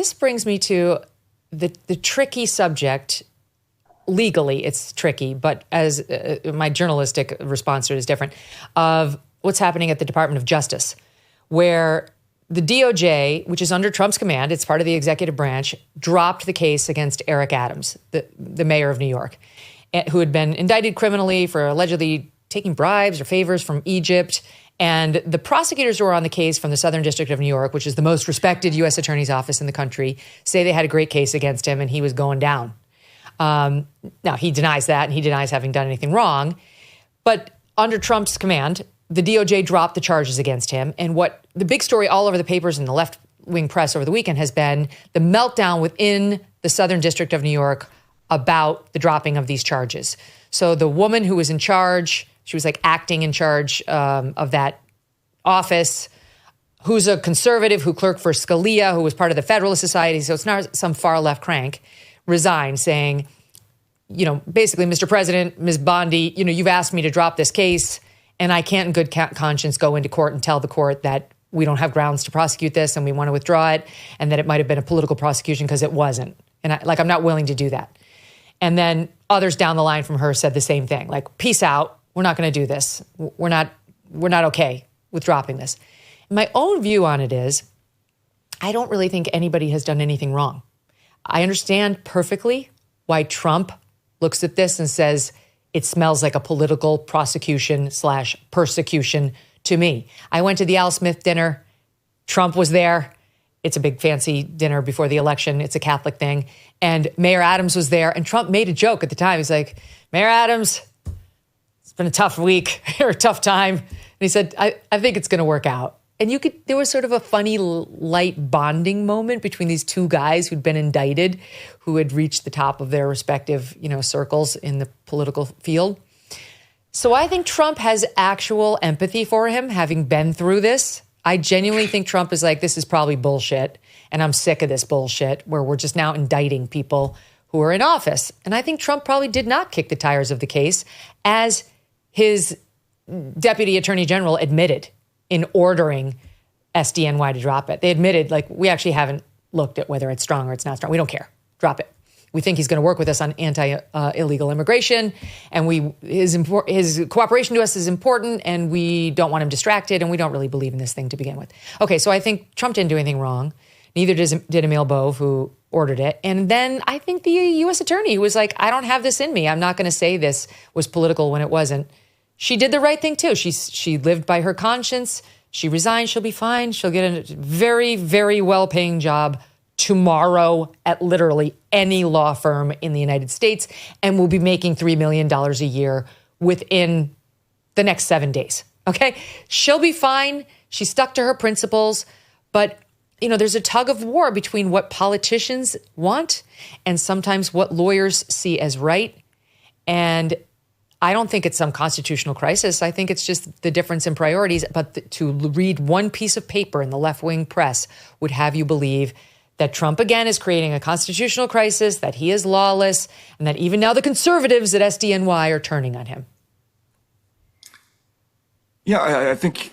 this brings me to the tricky subject. Legally, it's tricky, but as my journalistic response to it is different, of what's happening at the Department of Justice, where the DOJ, which is under Trump's command, it's part of the executive branch, dropped the case against Eric Adams, the mayor of New York, who had been indicted criminally for allegedly taking bribes or favors from Egypt. And the prosecutors who were on the case from the Southern District of New York, which is the most respected U.S. attorney's office in the country, say they had a great case against him and he was going down. Now, he denies that, and he denies having done anything wrong. But under Trump's command, the DOJ dropped the charges against him. And what the big story all over the papers and the left-wing press over the weekend has been the meltdown within the Southern District of New York about the dropping of these charges. So the woman who was in charge, she was like acting in charge of that office, who's a conservative who clerked for Scalia, who was part of the Federalist Society, so it's not some far-left crank, resigned, saying, basically, Mr. President, Ms. Bondi, you've asked me to drop this case, and I can't in good conscience go into court and tell the court that we don't have grounds to prosecute this and we want to withdraw it, and that it might have been a political prosecution because it wasn't. And I'm not willing to do that. And then others down the line from her said the same thing, like, peace out, we're not going to do this. We're not okay with dropping this. And my own view on it is, I don't really think anybody has done anything wrong. I understand perfectly why Trump looks at this and says it smells like a political prosecution/persecution to me. I went to the Al Smith dinner. Trump was there. It's a big fancy dinner before the election. It's a Catholic thing. And Mayor Adams was there. And Trump made a joke at the time. He's like, Mayor Adams, it's been a tough week or a tough time. And he said, I think it's going to work out. And there was sort of a funny light bonding moment between these two guys who'd been indicted, who had reached the top of their respective, circles in the political field. So I think Trump has actual empathy for him, having been through this. I genuinely think Trump is like, this is probably bullshit, and I'm sick of this bullshit where we're just now indicting people who are in office. And I think Trump probably did not kick the tires of the case, as his deputy attorney general admitted in ordering SDNY to drop it. They admitted, we actually haven't looked at whether it's strong or it's not strong. We don't care. Drop it. We think he's going to work with us on anti-illegal immigration, and his cooperation to us is important, and we don't want him distracted, and we don't really believe in this thing to begin with. Okay, so I think Trump didn't do anything wrong. Neither did Emil Bove, who ordered it. And then I think the U.S. attorney was like, I don't have this in me. I'm not going to say this was political when it wasn't. She did the right thing, too. She lived by her conscience. She resigned. She'll be fine. She'll get a very, very well-paying job tomorrow at literally any law firm in the United States, and will be making $3 million a year within the next 7 days. Okay? She'll be fine. She stuck to her principles. But, there's a tug of war between what politicians want and sometimes what lawyers see as right. And I don't think it's some constitutional crisis. I think it's just the difference in priorities. But to read one piece of paper in the left-wing press would have you believe that Trump, again, is creating a constitutional crisis, that he is lawless, and that even now the conservatives at SDNY are turning on him. Yeah, I think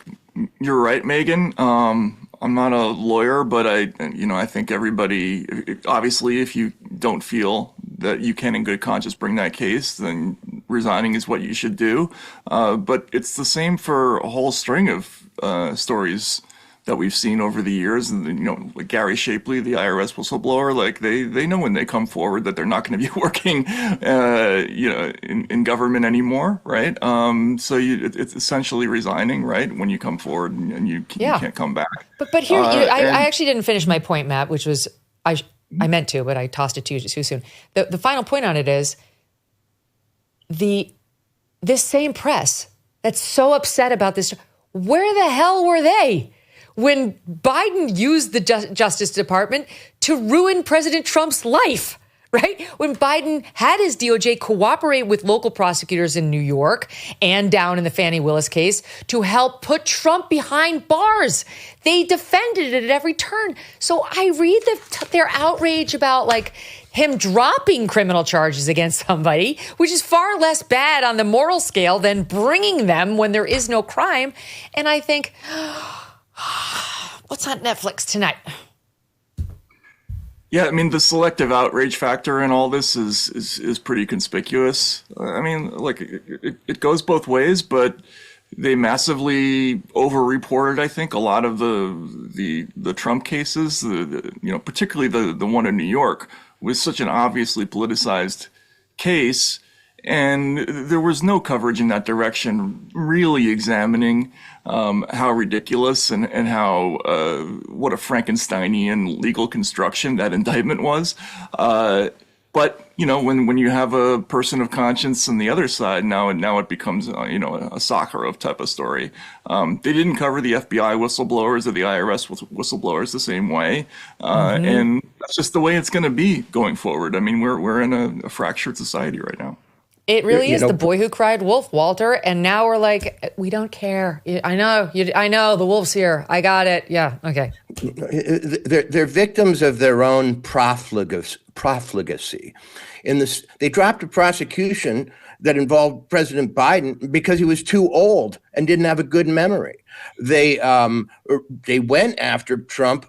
you're right, Megyn. I'm not a lawyer, but I think everybody, obviously, if you don't feel that you can in good conscience bring that case, then resigning is what you should do. But it's the same for a whole string of stories that we've seen over the years. And, like Gary Shapley, the IRS whistleblower, they know when they come forward that they're not going to be working, in government anymore, right? So it's essentially resigning, right? When you come forward and you can't come back. But here, I actually didn't finish my point, Matt, which was, I meant to, but I tossed it to you too soon. The final point on it is this same press that's so upset about this, where the hell were they when Biden used the Justice Department to ruin President Trump's life, right? When Biden had his DOJ cooperate with local prosecutors in New York and down in the Fani Willis case to help put Trump behind bars. They defended it at every turn. So I read their outrage about him dropping criminal charges against somebody, which is far less bad on the moral scale than bringing them when there is no crime. And I think, what's on Netflix tonight? Yeah, I mean, the selective outrage factor in all this is pretty conspicuous. I mean, like it goes both ways, but they massively over-reported, I think, a lot of the Trump cases. Particularly the one in New York was such an obviously politicized case, and there was no coverage in that direction really examining how ridiculous and how what a Frankensteinian legal construction that indictment was. But when you have a person of conscience on the other side, now it becomes a Sakharov type of story. They didn't cover the FBI whistleblowers or the IRS whistleblowers the same way, and that's just the way it's going to be going forward. I mean, we're in a fractured society right now. It really is the boy who cried wolf, Walter. And now we're like, we don't care. I know, the wolf's here. I got it. Yeah, okay. They're victims of their own profligacy. They dropped a prosecution that involved President Biden because he was too old and didn't have a good memory. They went after Trump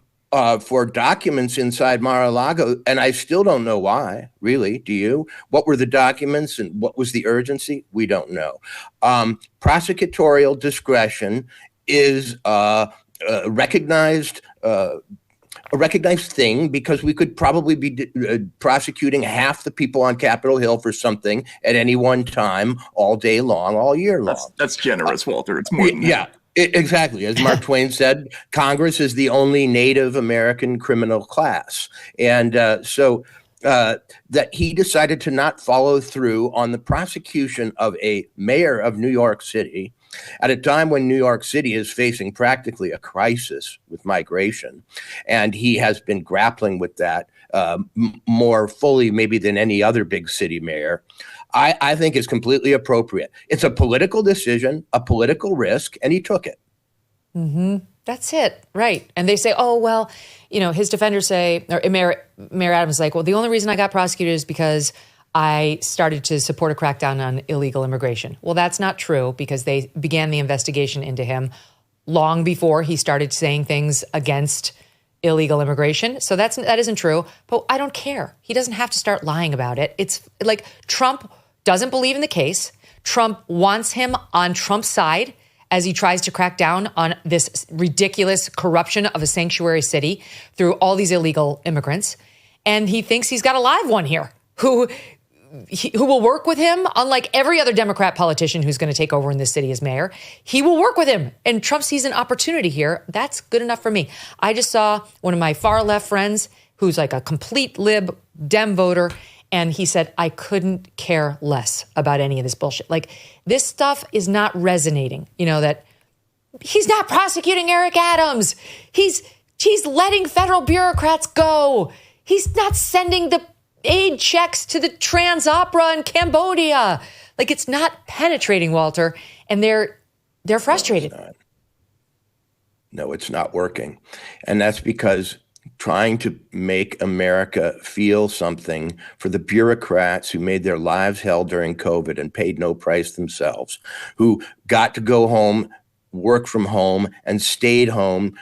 for documents inside Mar-a-Lago, and I still don't know why, really. Do you? What were the documents and what was the urgency? We don't know. Prosecutorial discretion is a recognized thing because we could probably be prosecuting half the people on Capitol Hill for something at any one time, all day long, all year long. That's generous, Walter. It's more than that. Yeah. Exactly. As Mark Twain said, Congress is the only Native American criminal class. And so that he decided to not follow through on the prosecution of a mayor of New York City at a time when New York City is facing practically a crisis with migration. And he has been grappling with that more fully maybe than any other big city mayor. I think is completely appropriate. It's a political decision, a political risk, and he took it. Mm-hmm. That's it. Right. And they say, oh, well, his defenders say, or Mayor Adams is like, well, the only reason I got prosecuted is because I started to support a crackdown on illegal immigration. Well, that's not true because they began the investigation into him long before he started saying things against illegal immigration. So that isn't true. But I don't care. He doesn't have to start lying about it. It's like Trump doesn't believe in the case. Trump wants him on Trump's side as he tries to crack down on this ridiculous corruption of a sanctuary city through all these illegal immigrants. And he thinks he's got a live one here who will work with him, unlike every other Democrat politician who's going to take over in this city as mayor. He will work with him. And Trump sees an opportunity here. That's good enough for me. I just saw one of my far left friends who's like a complete lib Dem voter. And he said, I couldn't care less about any of this bullshit. Like, this stuff is not resonating. That he's not prosecuting Eric Adams. He's letting federal bureaucrats go. He's not sending the aid checks to the Trans Opera in Cambodia. Like, it's not penetrating, Walter. And they're frustrated. No, it's not working. And that's because trying to make America feel something for the bureaucrats who made their lives hell during COVID and paid no price themselves, who got to go home, work from home, and stayed home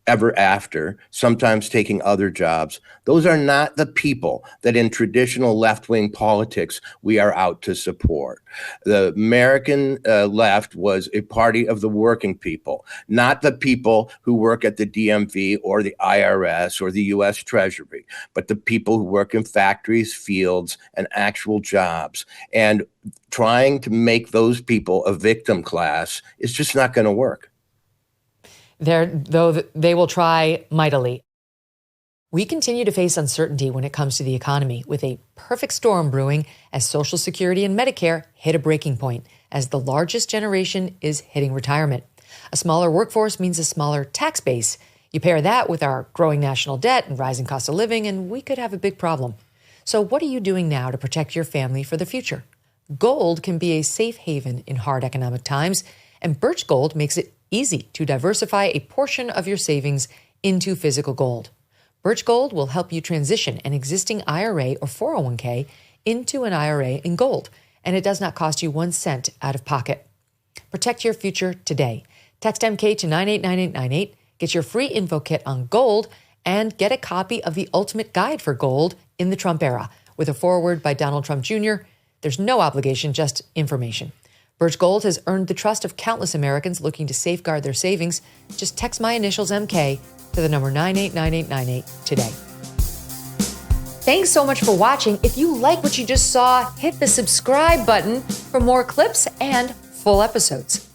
ever after, sometimes taking other jobs. Those are not the people that in traditional left-wing politics we are out to support. The American left was a party of the working people, not the people who work at the DMV or the IRS or the U.S. Treasury, but the people who work in factories, fields, and actual jobs. And trying to make those people a victim class is just not going to work. Though they will try mightily. We continue to face uncertainty when it comes to the economy, with a perfect storm brewing as Social Security and Medicare hit a breaking point as the largest generation is hitting retirement. A smaller workforce means a smaller tax base. You pair that with our growing national debt and rising cost of living, and we could have a big problem. So what are you doing now to protect your family for the future? Gold can be a safe haven in hard economic times, and Birch Gold makes it easy to diversify a portion of your savings into physical gold. Birch Gold will help you transition an existing IRA or 401k into an IRA in gold, and it does not cost you 1 cent out of pocket. Protect your future today. Text MK to 989898, get your free info kit on gold, and get a copy of The Ultimate Guide for Gold in the Trump Era with a foreword by Donald Trump Jr. There's no obligation, just information. Birch Gold has earned the trust of countless Americans looking to safeguard their savings. Just text my initials MK to the number 989898 today. Thanks so much for watching. If you like what you just saw, hit the subscribe button for more clips and full episodes.